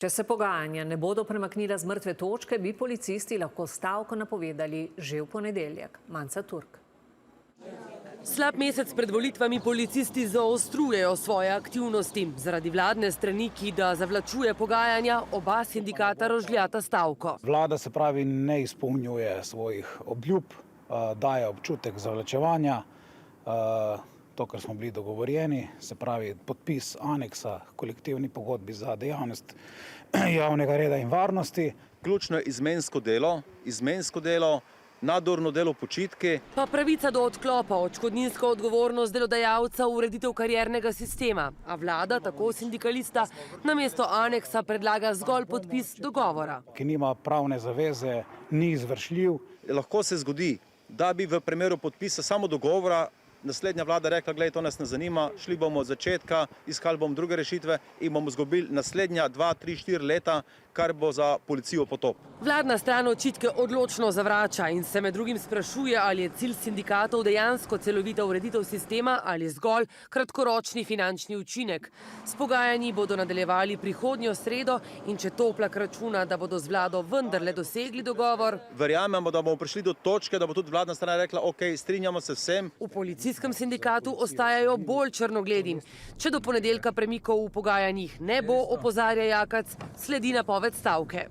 Če se pogajanja ne bodo premaknila z mrtve točke, bi policisti lahko stavko napovedali že v ponedeljek. Manca Turk. Slab mesec pred volitvami policisti zaostrujejo svoje aktivnosti. Zaradi vladne strani, ki da zavlačuje pogajanja, oba sindikata rožljata stavko. Vlada se pravi ne izpolnjuje svojih obljub, daje občutek zavlačevanja. To, kar smo bili dogovorjeni, se pravi podpis aneksa kolektivni pogodbi za dejavnost javnega reda in varnosti. Ključno je izmensko delo, nadurno delo, počitki. Pa pravica do odklopa, odškodninska odgovornost delodajalca, ureditev kariernega sistema. A vlada, tako sindikalista, namesto aneksa predlaga zgolj podpis dogovora. Ki nima pravne zaveze, ni izvršljiv. Lahko se zgodi, da bi v primeru podpisa samo dogovora naslednja vlada rekla, glej, to nas ne zanima, šli bomo od začetka, iskali bomo druge rešitve in bomo izgubili naslednja 2, 3, 4 leta, kar bo za policijo potop. Vladna stran očitke odločno zavrača in se med drugim sprašuje, ali je cilj sindikatov dejansko celovita ureditev sistema ali zgolj kratkoročni finančni učinek. S pogajanji bodo nadaljevali prihodnjo sredo in če Toplak računa, da bodo z vlado vendarle dosegli dogovor. Verjamemo, da bomo prišli do točke, da bo tudi vladna stran rekla, ok, strinjamo se vsem. V policijskem sindikatu ostajajo bolj črnogledi. Če do ponedeljka premikov v pogajanjih ne bo, opozarja Jakac, sledi napoved stavke.